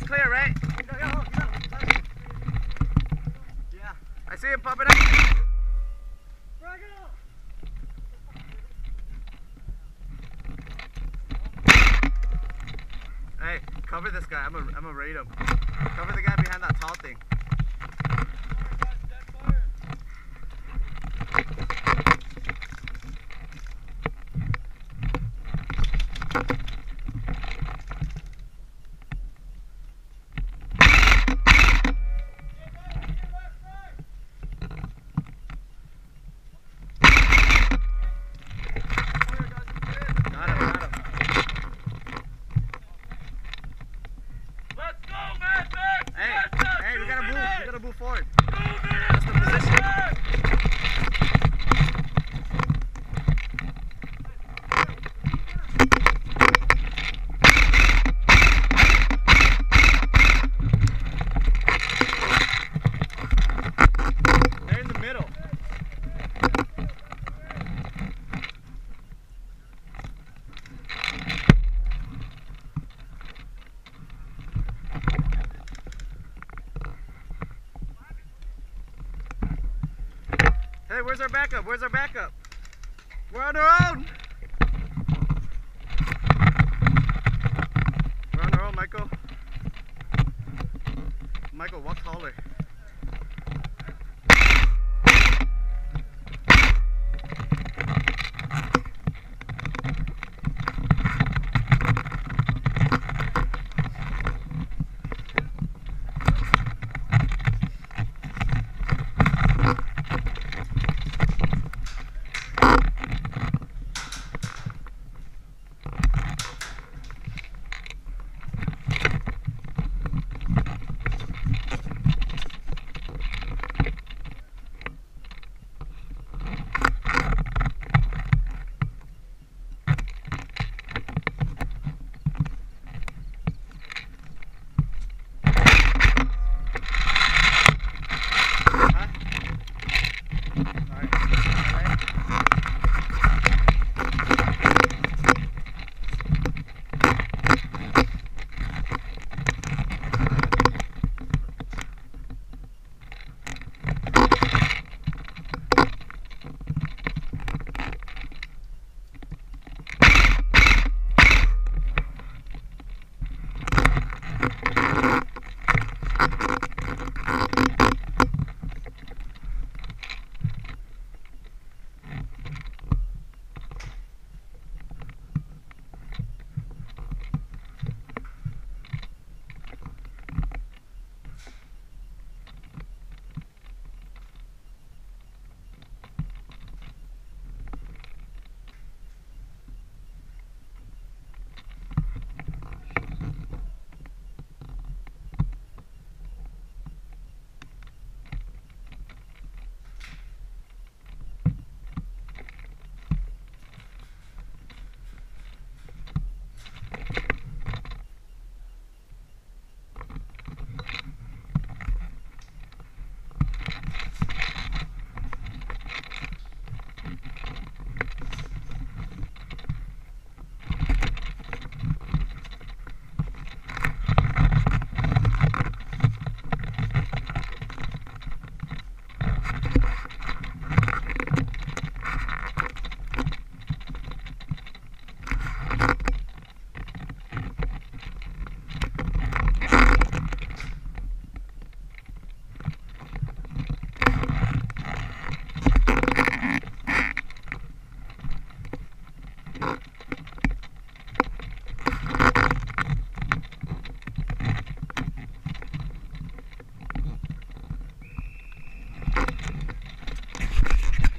clear, right? Yeah. I see him popping up. Hey, cover this guy. I'm gonna raid him. Cover the guy behind that tall thing. Hey, we gotta move forward. That's the position. They're in the middle. Hey, where's our backup? Where's our backup? We're on our own! We're on our own, Michael. Michael, walk taller.